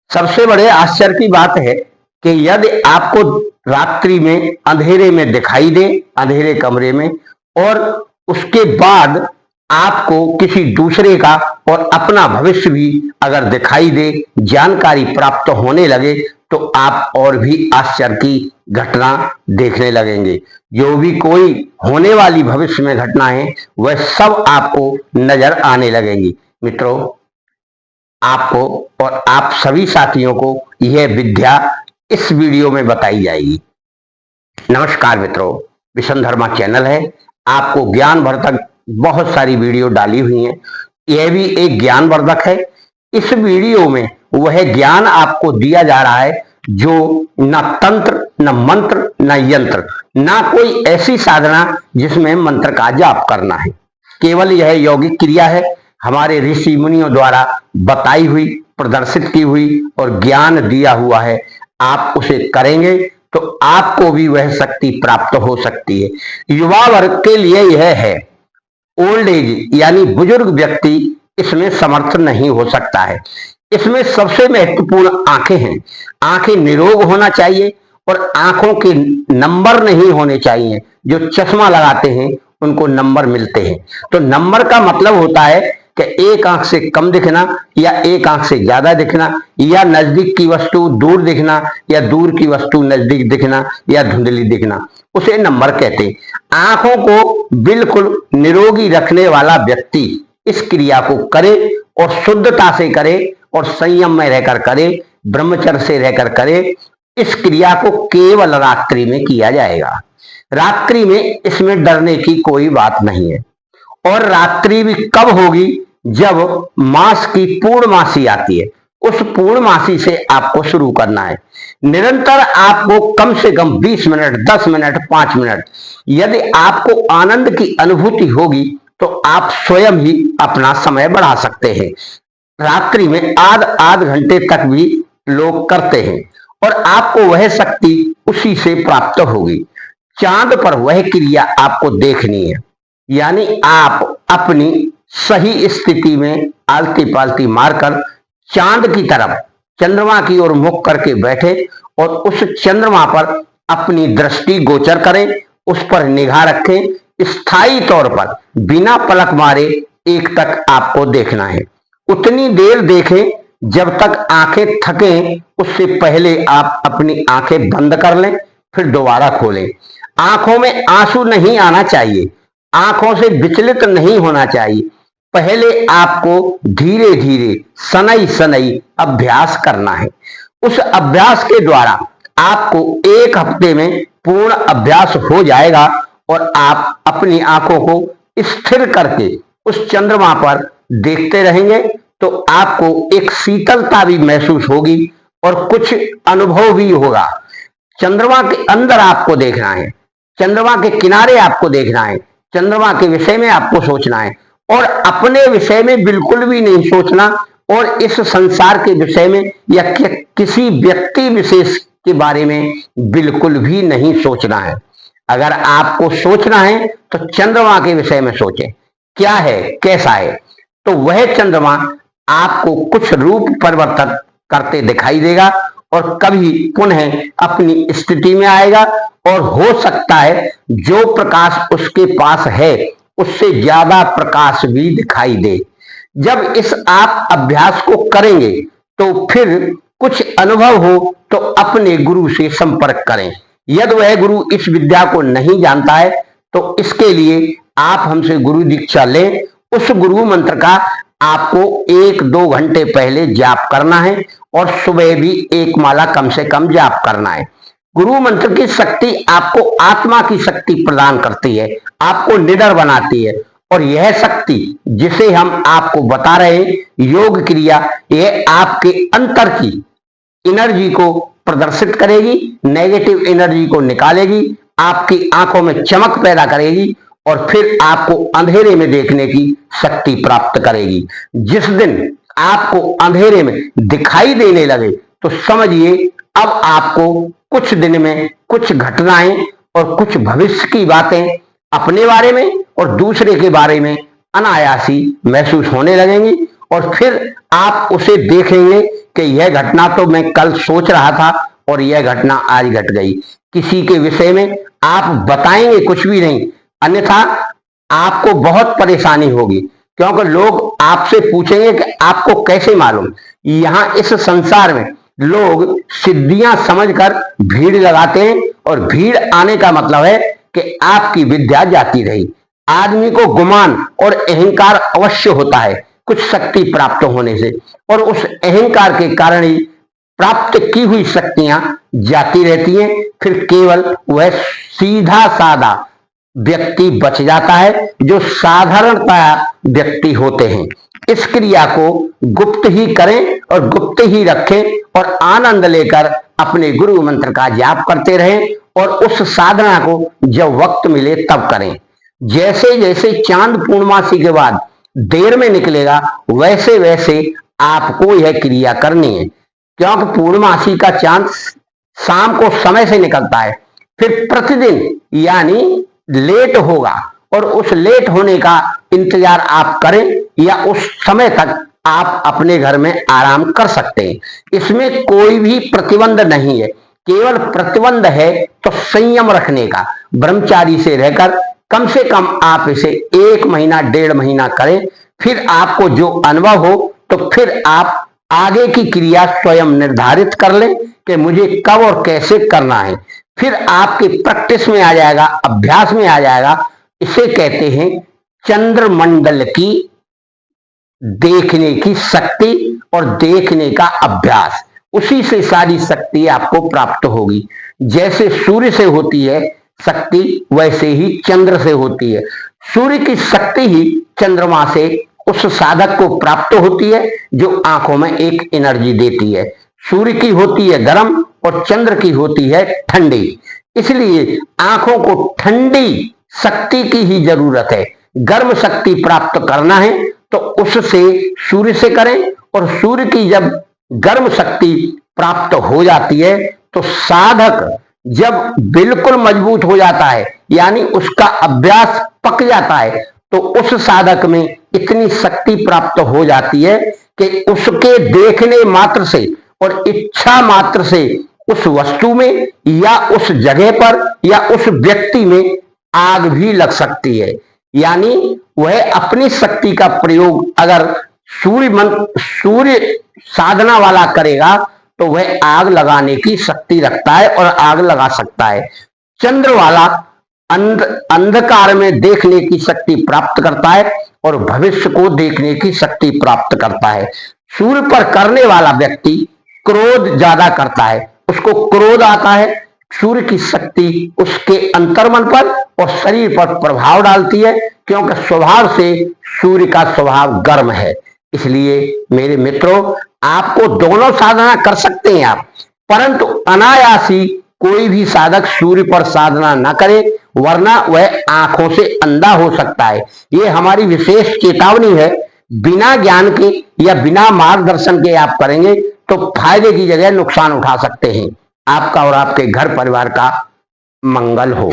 सबसे बड़े आश्चर्य की बात है कि यदि आपको रात्रि में अंधेरे में दिखाई दे, अंधेरे कमरे में, और उसके बाद आपको किसी दूसरे का और अपना भविष्य भी अगर दिखाई दे, जानकारी प्राप्त होने लगे, तो आप और भी आश्चर्य की घटना देखने लगेंगे। जो भी कोई होने वाली भविष्य में घटनाएं, वह सब आपको नजर आने लगेंगी। मित्रों, आपको और आप सभी साथियों को यह विद्या इस वीडियो में बताई जाएगी। नमस्कार मित्रों, विशन धर्मा चैनल है। आपको ज्ञानवर्धक बहुत सारी वीडियो डाली हुई हैं। यह भी एक ज्ञानवर्धक है। इस वीडियो में वह ज्ञान आपको दिया जा रहा है जो न तंत्र, न मंत्र, न यंत्र, न कोई ऐसी साधना जिसमें मंत्र का जाप करना है। केवल यह यौगिक क्रिया है, हमारे ऋषि मुनियों द्वारा बताई हुई, प्रदर्शित की हुई और ज्ञान दिया हुआ है। आप उसे करेंगे तो आपको भी वह शक्ति प्राप्त हो सकती है। युवा वर्ग के लिए यह है। ओल्ड एज यानी बुजुर्ग व्यक्ति इसमें समर्थ नहीं हो सकता है। इसमें सबसे महत्वपूर्ण आंखें हैं। आंखें निरोग होना चाहिए और आंखों के नंबर नहीं होने चाहिए। जो चश्मा लगाते हैं उनको नंबर मिलते हैं। तो नंबर का मतलब होता है कि एक आंख से कम दिखना या एक आंख से ज्यादा दिखना, या नजदीक की वस्तु दूर दिखना या दूर की वस्तु नजदीक दिखना या धुंधली दिखना, उसे नंबर कहते हैं। आंखों को बिल्कुल निरोगी रखने वाला व्यक्ति इस क्रिया को करे और शुद्धता से करे और संयम में रहकर करे, ब्रह्मचर्य से रहकर करे। इस क्रिया को केवल रात्रि में किया जाएगा। रात्रि में इसमें डरने की कोई बात नहीं है। और रात्रि भी कब होगी? जब मास की पूर्णमासी आती है। उस पूर्णमासी से आपको शुरू करना है। निरंतर आपको कम से कम 20 मिनट, 10 मिनट, 5 मिनट, यदि आपको आनंद की अनुभूति होगी तो आप स्वयं ही अपना समय बढ़ा सकते हैं। रात्रि में आध घंटे तक भी लोग करते हैं और आपको वह शक्ति उसी से प्राप्त होगी। चांद पर वह क्रिया आपको देखनी है। यानी आप अपनी सही स्थिति में आलती पालती मारकर चांद की तरफ, चंद्रमा की ओर मुख करके बैठे और उस चंद्रमा पर अपनी दृष्टि गोचर करें, उस पर निगाह रखें। स्थायी तौर पर बिना पलक मारे एक तक आपको देखना है। उतनी देर देखें जब तक आंखें थकें। उससे पहले आप अपनी आंखें बंद कर लें, फिर दोबारा खोलें। आंखों में आंसू नहीं आना चाहिए, आंखों से विचलित नहीं होना चाहिए। पहले आपको धीरे धीरे सनई सनई अभ्यास करना है। उस अभ्यास के द्वारा आपको 1 हफ्ते में पूर्ण अभ्यास हो जाएगा और आप अपनी आंखों को स्थिर करके उस चंद्रमा पर देखते रहेंगे तो आपको एक शीतलता भी महसूस होगी और कुछ अनुभव भी होगा। चंद्रमा के अंदर आपको देखना है, चंद्रमा के किनारे आपको देखना है, चंद्रमा के विषय में आपको सोचना है और अपने विषय में बिल्कुल भी नहीं सोचना और इस संसार के विषय में या किसी व्यक्ति विशेष के बारे में बिल्कुल भी नहीं सोचना है। अगर आपको सोचना है तो चंद्रमा के विषय में सोचें, क्या है, कैसा है। तो वह चंद्रमा आपको कुछ रूप परिवर्तन करते दिखाई देगा और कभी पुनः अपनी स्थिति में आएगा और हो सकता है जो प्रकाश उसके पास है उससे ज्यादा प्रकाश भी दिखाई दे। जब इस आप अभ्यास को करेंगे तो फिर कुछ अनुभव हो तो अपने गुरु से संपर्क करें। यदि वह गुरु इस विद्या को नहीं जानता है तो इसके लिए आप हमसे गुरु दीक्षा लें। उस गुरु मंत्र का आपको 1-2 घंटे पहले जाप करना है और सुबह भी 1 माला कम से कम जाप करना है। गुरु मंत्र की शक्ति आपको आत्मा की शक्ति प्रदान करती है, आपको निडर बनाती है और यह शक्ति जिसे हम आपको बता रहे हैं योग क्रिया, यह आपके अंतर की एनर्जी को प्रदर्शित करेगी, नेगेटिव एनर्जी को निकालेगी, आपकी आंखों में चमक पैदा करेगी और फिर आपको अंधेरे में देखने की शक्ति प्राप्त करेगी। जिस दिन आपको अंधेरे में दिखाई देने लगे तो समझिए अब आपको कुछ दिन में कुछ घटनाएं और कुछ भविष्य की बातें अपने बारे में और दूसरे के बारे में अनायासी महसूस होने लगेंगी और फिर आप उसे देखेंगे कि यह घटना तो मैं कल सोच रहा था और यह घटना आज घट गई। किसी के विषय में आप बताएंगे कुछ भी नहीं, अन्यथा आपको बहुत परेशानी होगी, क्योंकि लोग आपसे पूछेंगे कि आपको कैसे मालूम। यहाँ इस संसार में लोग सिद्धियां समझकर भीड़ लगाते हैं, और भीड़ आने का मतलब है कि आपकी विद्या जाती रही। आदमी को गुमान और अहंकार अवश्य होता है कुछ शक्ति प्राप्त होने से, और उस अहंकार के कारण ही प्राप्त की हुई शक्तियां जाती रहती हैं। फिर केवल वह सीधा साधा व्यक्ति बच जाता है जो साधारणतया व्यक्ति होते हैं। इस क्रिया को गुप्त ही करें और गुप्त ही रखें, और आनंद लेकर अपने गुरु मंत्र का जाप करते रहें, और उस साधना को जब वक्त मिले तब करें। जैसे जैसे चांद पूर्णमासी के बाद देर में निकलेगा, वैसे वैसे आपको यह क्रिया करनी है, क्योंकि पूर्णमासी का चांद शाम को समय से निकलता है। फिर प्रतिदिन यानी लेट होगा, और उस लेट होने का इंतजार आप करें, या उस समय तक आप अपने घर में आराम कर सकते हैं। इसमें कोई भी प्रतिबंध नहीं है, केवल प्रतिबंध है तो संयम रखने का। ब्रह्मचारी से रहकर कम से कम आप इसे 1 महीना 1.5 महीना करें, फिर आपको जो अनुभव हो तो फिर आप आगे की क्रिया स्वयं निर्धारित कर लें कि मुझे कब और कैसे करना है। फिर आपके प्रैक्टिस में आ जाएगा, अभ्यास में आ जाएगा। इसे कहते हैं चंद्रमंडल की देखने की शक्ति और देखने का अभ्यास। उसी से सारी शक्ति आपको प्राप्त होगी। जैसे सूर्य से होती है शक्ति, वैसे ही चंद्र से होती है। सूर्य की शक्ति ही चंद्रमा से उस साधक को प्राप्त होती है, जो आंखों में एक एनर्जी देती है। सूर्य की होती है गर्म और चंद्र की होती है ठंडी, इसलिए आंखों को ठंडी शक्ति की ही जरूरत है। गर्म शक्ति प्राप्त करना है तो उससे सूर्य से करें, और सूर्य की जब गर्म शक्ति प्राप्त हो जाती है तो साधक जब बिल्कुल मजबूत हो जाता है, यानी उसका अभ्यास पक जाता है, तो उस साधक में इतनी शक्ति प्राप्त हो जाती है कि उसके देखने मात्र से और इच्छा मात्र से उस वस्तु में या उस जगह पर या उस व्यक्ति में आग भी लग सकती है। यानी वह अपनी शक्ति का प्रयोग अगर सूर्य साधना वाला करेगा तो वह आग लगाने की शक्ति रखता है और आग लगा सकता है। चंद्र वाला अंधकार में देखने की शक्ति प्राप्त करता है और भविष्य को देखने की शक्ति प्राप्त करता है। सूर्य पर करने वाला व्यक्ति क्रोध ज्यादा करता है, उसको क्रोध आता है। सूर्य की शक्ति उसके अंतर्मन पर और शरीर पर प्रभाव डालती है, क्योंकि स्वभाव से सूर्य का स्वभाव गर्म है। इसलिए मेरे मित्रों, आपको दोनों साधना कर सकते हैं आप, परंतु अनायासी कोई भी साधक सूर्य पर साधना न करे, वरना वह आंखों से अंधा हो सकता है। ये हमारी विशेष चेतावनी है। बिना ज्ञान के या बिना मार्गदर्शन के आप करेंगे तो फायदे की जगह नुकसान उठा सकते हैं। आपका और आपके घर परिवार का मंगल हो।